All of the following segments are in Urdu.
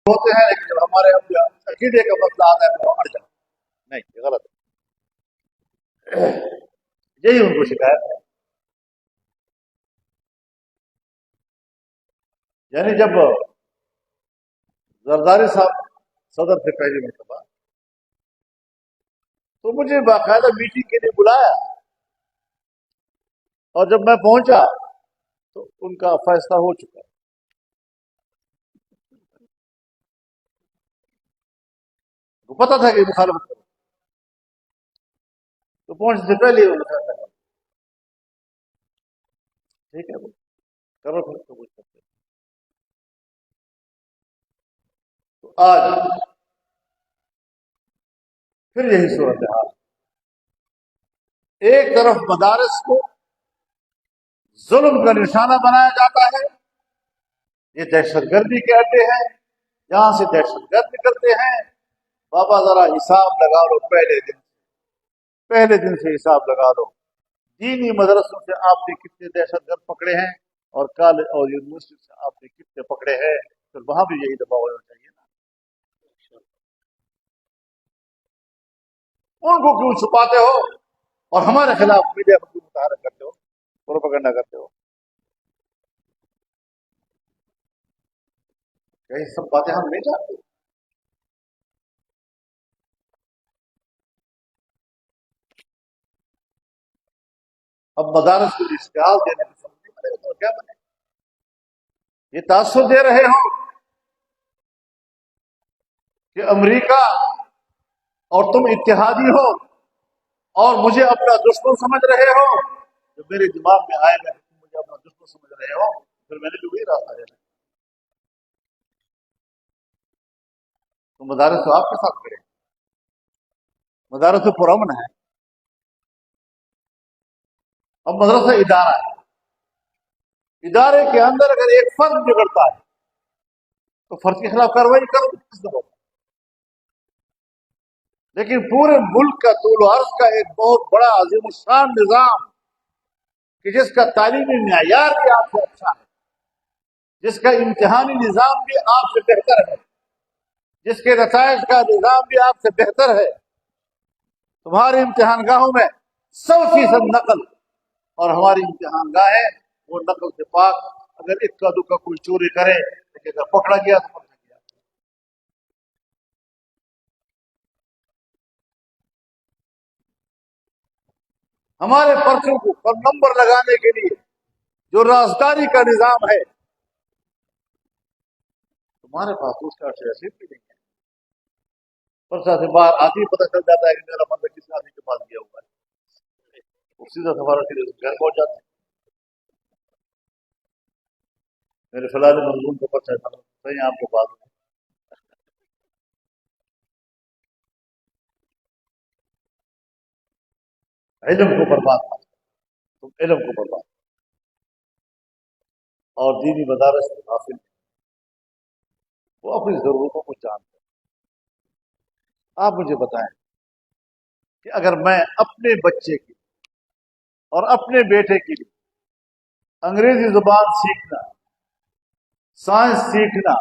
ہوتے ہیں، لیکن جب ہمارے عقیدے کا مسئلہ آتا ہے تو وہ اڑ جاتے ہیں۔ نہیں، یہ غلط ہے، یہی ان کو شکایت ہے۔ یعنی جب زرداری صاحب صدر سے پہلی مرتبہ، تو مجھے باقاعدہ میٹنگ کے لیے بلایا، اور جب میں پہنچا تو ان کا فیصلہ ہو چکا، تو پتا تھا کہ مخالفت کرو، تو پہنچنے سے پہلے انہوں نے فیصلہ کر، ٹھیک ہے کرو پھر تو کچھ کرتے۔ تو آج پھر یہی صورتحال، ایک طرف مدارس کو ظلم کا نشانہ بنایا جاتا ہے، یہ دہشت گردی کے اڈے ہیں، یہاں سے دہشت گرد نکلتے ہیں۔ بابا ذرا حساب لگا لو، پہلے دن سے حساب لگا لو، دینی مدرسوں سے آپ نے کتنے دہشت گرد پکڑے ہیں، اور کالج اور یونیورسٹی سے آپ نے کتنے پکڑے ہیں، پھر وہاں بھی یہی دباؤ ہونا چاہیے نا۔ ان کو کیوں چھپاتے ہو اور ہمارے خلاف میڈیا کو کیوں متحرک کرتے ہو، پروپیگنڈا کرتے ہو؟ یہ سب باتیں ہم نہیں چاہتے۔ اب مدارس کو اشتعال دینے میں سمجھ نہیں پڑے گا تو کیا بنے؟ یہ تاثر دے رہے ہو کہ امریکہ اور تم اتحادی ہو، اور مجھے اپنا دشمن سمجھ رہے ہو، جو میرے دماغ میں آئے گا کہ تم مجھے اپنا دشمن سمجھ رہے ہو، پھر میں نے جو وہی راستہ ہے، تو مدارس تو آپ کے ساتھ کرے، مدارس تو پرامن ہے۔ اب مدرسہ ادارہ ہے، ادارے کے اندر اگر ایک فرد بگڑتا ہے تو فرد کے خلاف کارروائی کرو، کس دفعہ۔ لیکن پورے ملک کا طول و عرض کا ایک بہت بڑا عظیم الشان نظام، کہ جس کا تعلیمی معیار بھی آپ سے اچھا ہے، جس کا امتحانی نظام بھی آپ سے بہتر ہے، جس کے نتائج کا نظام بھی آپ سے بہتر ہے، تمہاری امتحان گاہوں میں 100% نقل، اور ہماری امتحان گاہیں وہ نقل سے پاک۔ اگر اکا دکا کوئی چوری کرے، لیکن اگر پکڑا گیا تو پکڑا گیا۔ ہمارے پرچوں کو پر نمبر لگانے کے لیے جو رازداری کا نظام ہے، تمہارے پاس تو اس کا رسید بھی نہیں ہے۔ پرچہ سے باہر آتی ہی پتہ چل جاتا ہے کہ میرا بندہ کس آدمی کے پاس گیا ہوا ہے، وہ سیدھا سفارت کے لیے گھر پہنچ جاتا ہے۔ میرے فلاں مضمون کا پرچہ صحیح آپ کے پاس ہے۔ علم کو برباد کر، تم علم کو برباد، اور دینی مدارس سے حاصل وہ اپنی ضرورتوں کو جانتے ہیں۔ آپ مجھے بتائیں کہ اگر میں اپنے بچے کی اور اپنے بیٹے کے لیے انگریزی زبان سیکھنا، سائنس سیکھنا،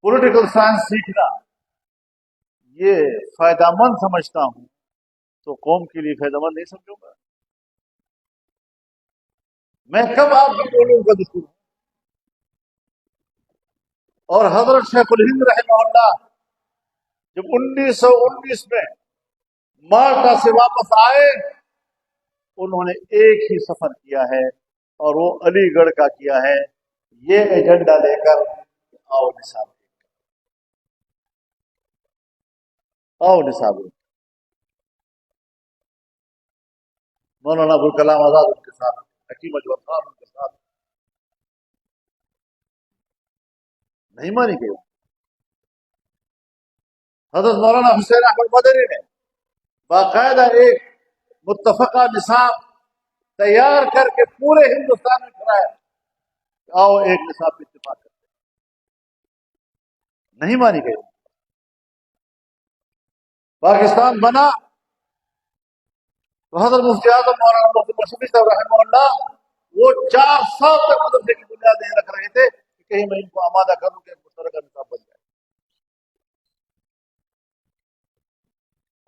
پولیٹیکل سائنس سیکھنا یہ فائدہ مند سمجھتا ہوں، تو قوم کے لیے فائدہ مند نہیں سمجھوں گا؟ میں کب آپ کے علوم کا دشمن ہوں؟ اور حضرت شیخ الہند رحمہ اللہ جب 1919 میں مالٹا سے واپس آئے، انہوں نے ایک ہی سفر کیا ہے، اور وہ علی گڑھ کا کیا ہے، یہ ایجنڈا لے کر آؤ نصاب، آؤ نصاب۔ مولانا ابوالکلام آزاد ان کے ساتھ، حکیم اجور خان ان کے ساتھ، نہیں مانی گئی۔ حضرت مولانا حسین احمد مدنی نے باقاعدہ ایک متفقہ نصاب تیار کر کے پورے ہندوستان میں کھلایا، آؤ ایک نصاب پہ اتفاق کرتے، نہیں مانی گئی۔ پاکستان بنا تو حضرت مفتی اعظم مولانا مفتی مشفی صاحب رحمہ اللہ وہ 400 تک مدرسے کی بنیادیں رکھ رہے تھے کہ کہیں میں ان کو آمادہ کروں کہ مشترکہ نصاب بنے۔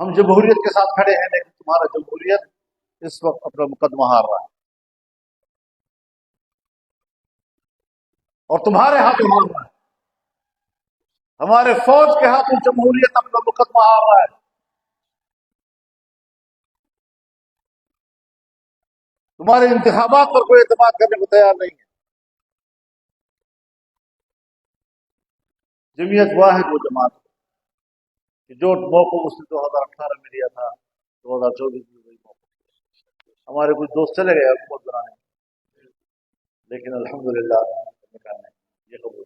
ہم جمہوریت کے ساتھ کھڑے ہیں، لیکن تمہارا جمہوریت اس وقت اپنا مقدمہ ہار رہا ہے اور تمہارے ہاتھوں ہار رہا ہے، ہمارے فوج کے ہاتھوں جمہوریت اپنا مقدمہ ہار رہا ہے۔ تمہارے انتخابات پر کوئی اعتماد کرنے کو تیار نہیں ہے۔ جمعیت واحد وہ جماعت کہ جو موقع اس نے 2018 میں لیا تھا 2024 میں وہی موقع۔ ہمارے کچھ دوست چلے گئے حکومت بنانے میں، لیکن الحمدللہ یہ قبول۔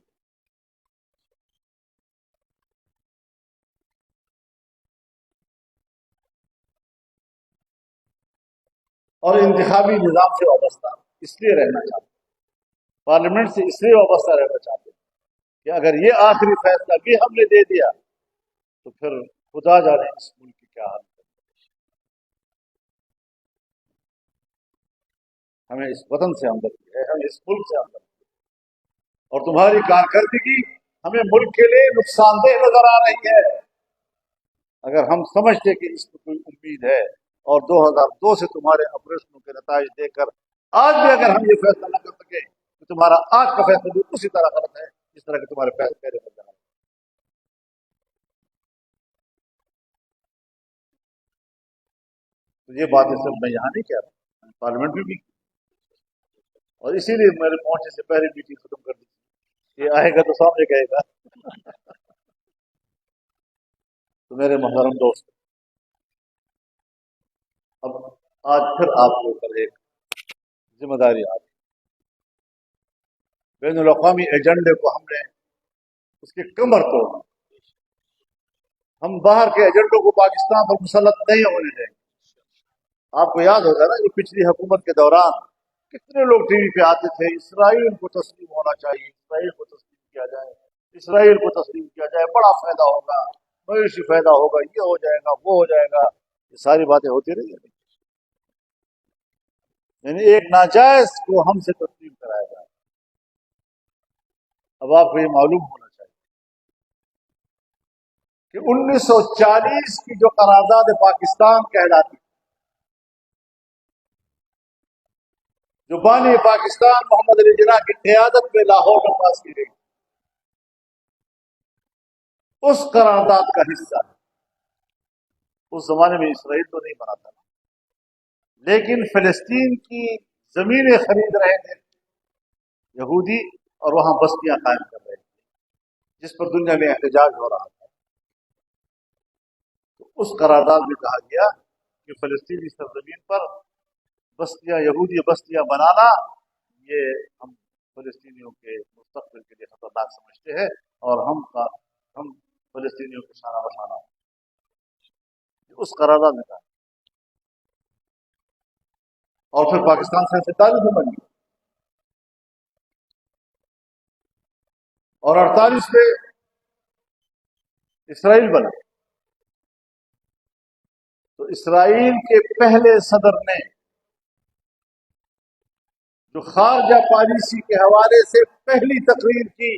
اور انتخابی نظام سے وابستہ اس لیے رہنا چاہتے ہیں، پارلیمنٹ سے اس لیے وابستہ رہنا چاہتے ہیں کہ اگر یہ آخری فیصلہ بھی ہم نے دے دیا تو پھر خدا جانے اس ملک کی کیا حال ہے۔ ہمیں اس وطن سے ہمدردی ہے، ہمیں اس ملک سے ہمدردی ہے، اور تمہاری کارکردگی ہمیں ملک کے لیے نقصان دہ نظر آ رہی ہے۔ اگر ہم سمجھتے کہ اس کو کوئی امید ہے اور 2002 سے تمہارے آپریشنوں کے نتائج دے کر آج بھی اگر ہم یہ فیصلہ نہ کر سکے تو تمہارا آج کا فیصلہ بھی اسی طرح غلط ہے جس طرح کہ تمہارے پہلے پہلے بن جانا ہے۔ تو یہ باتیں صرف میں یہاں نہیں کہہ رہا ہوں، پارلیمنٹ میں بھی، اور اسی لیے میرے پہنچنے سے پہلے میٹنگ ختم کر دی، یہ آئے گا تو سامنے کہے گا۔ تو میرے محترم دوست، اب آج پھر آپ کے اوپر ایک ذمہ داری آ گئی۔ بین الاقوامی ایجنڈے کو ہم نے اس کی کمر توڑا، ہم باہر کے ایجنڈوں کو پاکستان پر مسلط نہیں ہونے دیں گے۔ آپ کو یاد ہوگا نا، یہ پچھلی حکومت کے دوران کتنے لوگ ٹی وی پہ آتے تھے، اسرائیل کو تسلیم ہونا چاہیے، اسرائیل کو تسلیم کیا جائے، اسرائیل کو تسلیم کیا جائے، بڑا فائدہ ہوگا، معیشی فائدہ ہوگا، یہ ہو جائے گا، وہ ہو جائے گا، یہ ساری باتیں ہوتی رہی ہیں۔ یعنی ایک ناجائز کو ہم سے تسلیم کرایا جائے۔ اب آپ کو یہ معلوم ہونا چاہیے کہ 1940 کی جو قرارداد پاکستان کہلاتی، جو بانی پاکستان محمد علی جناح کی قیادت میں لاہور میں پاس کی گئی، اس قرارداد کا حصہ ہے۔ اس زمانے میں اسرائیل تو نہیں بنا تھا، لیکن فلسطین کی زمینیں خرید رہے تھے یہودی اور وہاں بستیاں قائم کر رہے تھے، جس پر دنیا میں احتجاج ہو رہا تھا۔ تو اس قرارداد میں کہا گیا کہ فلسطینی سرزمین پر بستیاں، یہودی بستیاں بنانا، یہ ہم فلسطینیوں کے مستقبل کے لیے خطرناک سمجھتے ہیں، اور ہم فلسطینیوں کو شانہ بشانہ اس قرارداد میں کہا۔ اور پھر پاکستان 47 میں بنی، اور 48 میں اسرائیل بنا۔ تو اسرائیل کے پہلے صدر نے جو خارجہ پالیسی کے حوالے سے پہلی تقریر کی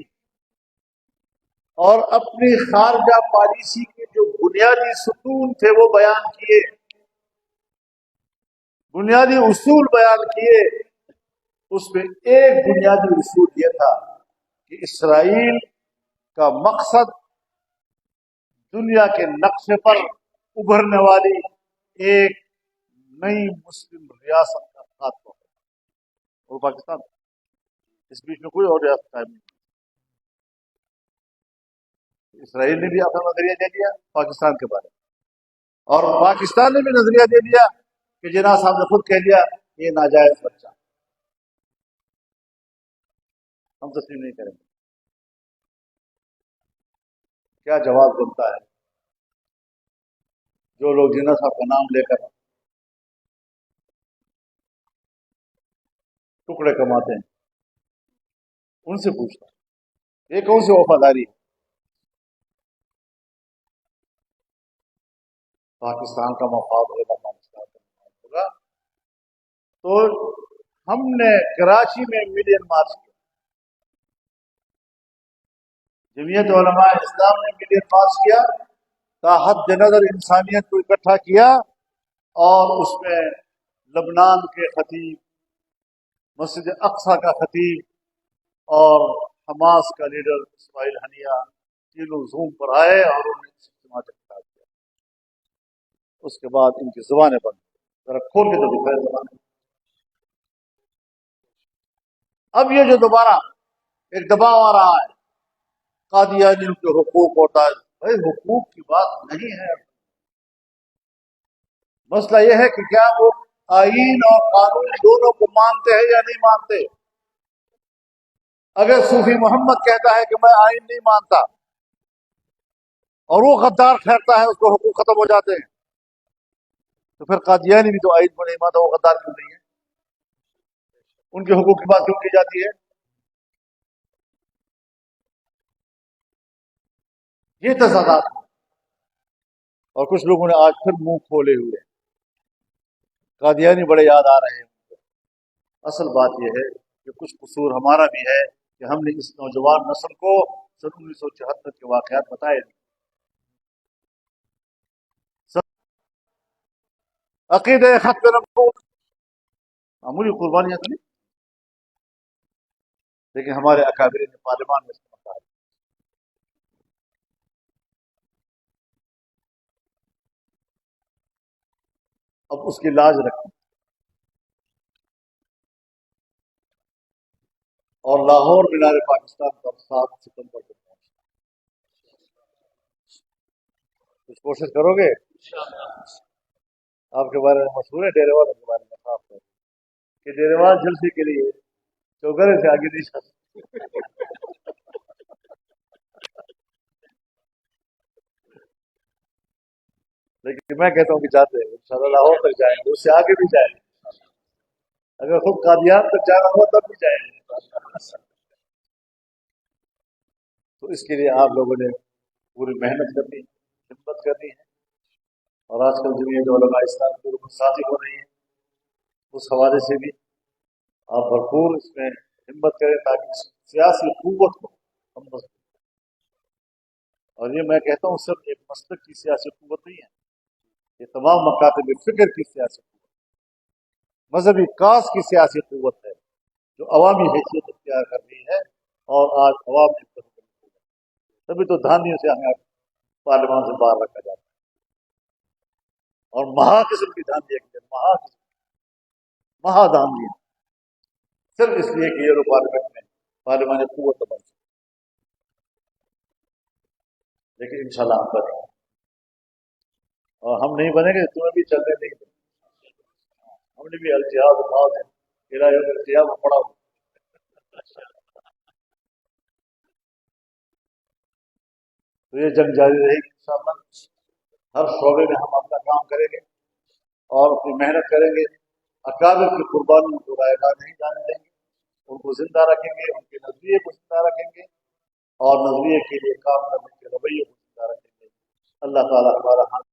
اور اپنی خارجہ پالیسی کے جو بنیادی ستون تھے وہ بیان کیے، بنیادی اصول بیان کیے، اس میں ایک بنیادی اصول یہ تھا کہ اسرائیل کا مقصد دنیا کے نقشے پر ابھرنے والی ایک نئی مسلم ریاست کا خاتمہ ہے، اور پاکستان اس بیچ میں کوئی اور ریاست قائم نہیں۔ اسرائیل نے بھی اپنا نظریہ دے دیا پاکستان کے بارے میں، اور پاکستان نے بھی نظریہ دے دیا کہ جناح صاحب نے خود کہہ دیا یہ ناجائز بچہ، ہم تسلیم نہیں کریں گے۔ کیا جواب بنتا ہے جو لوگ جناح صاحب کا نام لے کر ٹکڑے کماتے ہیں؟ ان سے پوچھتا یہ کون سی وفاداری ہے؟ پاکستان کا مفاد ہوگا، پاکستان کا مفاد ہوگا۔ تو ہم نے کراچی میں ملین مارچ کیا، جمعیت علماء اسلام نے ملین مارچ کیا، تا حد نظر انسانیت کو اکٹھا کیا، اور اس میں لبنان کے خطیب، مسجد اقصی کا خطیب اور حماس کا لیڈر اسماعیل ہنیہ تینوں زوم پر آئے اور انہوں نے اجتماع اختتام کیا۔ اس کے بعد ان کی زبانیں بند، ذرا کھول کے تو دکھائے زبانیں۔ اب یہ جو دوبارہ ایک دباؤ آ رہا ہے قادیانیوں کے حقوق ہوتا ہے، بھائی حقوق کی بات نہیں ہے، مسئلہ یہ ہے کہ کیا وہ آئین اور قانون دونوں کو مانتے ہیں یا نہیں مانتے۔ اگر صوفی محمد کہتا ہے کہ میں آئین نہیں مانتا اور وہ غدار ٹھہرتا ہے، اس کو حقوق ختم ہو جاتے ہیں، تو پھر قادیانی بھی تو آئین کو نہیں مانتا، وہ غدار کیوں نہیں ہے؟ ان کے حقوق کی بات کیوں کی جاتی ہے؟ یہ تضادات ہیں۔ اور کچھ لوگوں نے آج پھر منہ کھولے ہوئے قادیانی بڑے یاد آ رہے ہیں۔ اصل بات یہ ہے کہ کچھ قصور ہمارا بھی ہے کہ ہم نے اس نوجوان نسل کو سن 1974 کے واقعات بتائے نہیں۔ عقیدہ ختم نبوت معمولی قربانیاں تو نہیں، لیکن ہمارے اکابر نے پارلیمان میں اس کو بتایا۔ اب اس کی لاج رکھیں، اور لاہور مینار پاکستان پر 7 ستمبر کو پہنچنا، کچھ کوشش کرو گے؟ آپ کے بارے میں مشہور ہے، ڈیرے والوں کے بارے میں خاص طور کہ ڈیرے وال جلسے کے لیے چوگرے سے آگے نہیں چل سکتے۔ لیکن میں کہتا ہوں کہ جاتے ہیں انشاءاللہ، لاہور تک جائیں گے، اس سے آگے بھی جائیں گے، اگر خود قادیان تک جانا ہوا تب بھی جائیں گے۔ تو اس کے لیے آپ لوگوں نے پوری محنت کرنی ہے، ہمت کرنی ہے، اور آج کل دنیا جو علماء اسلام کی رکن سازی ہو رہی ہے، اس حوالے سے بھی آپ بھرپور اس میں ہمت کریں تاکہ سیاسی قوت کو ہم مضبوط کریں۔ اور یہ میں کہتا ہوں صرف ایک مسلک کی سیاسی قوت نہیں ہے، یہ تمام مکاتب فکر کی سیاسی قوت، مذہبی کاس کی سیاسی قوت ہے جو عوامی حیثیت اختیار کر رہی ہے، اور آج عوام نے تبھی تو دھاندلیوں سے ہمیں پارلیمان سے باہر رکھا جاتا ہے، اور مہا قسم کی دھاندلیاں کی جاتی، مہا دھاندلیاں، صرف اس لیے کہ یہ لوگ پارلیمنٹ میں پارلیمانی قوت تو بن سکے۔ لیکن انشاءاللہ ہم بنیں گے، اور ہم نہیں بنیں گے تمہیں بھی چلنے نہیں دیں گے۔ ہم نے بھی الجہاد موت ہے الجہاد میں پڑا ہوں، تو یہ جنگ جاری رہے گی انشاءاللہ۔ ہر شعبے میں ہم اپنا کام کریں گے اور اپنی محنت کریں گے، اکابر کی قربانیوں کو رائے گاہ نہیں جانے دیں گے، ان کو زندہ رکھیں گے، ان کے نظریے کو زندہ رکھیں گے، اور نظریے کے لیے کام کرنے کے رویے کو زندہ رکھیں گے۔ اللہ تعالیٰ ہمارا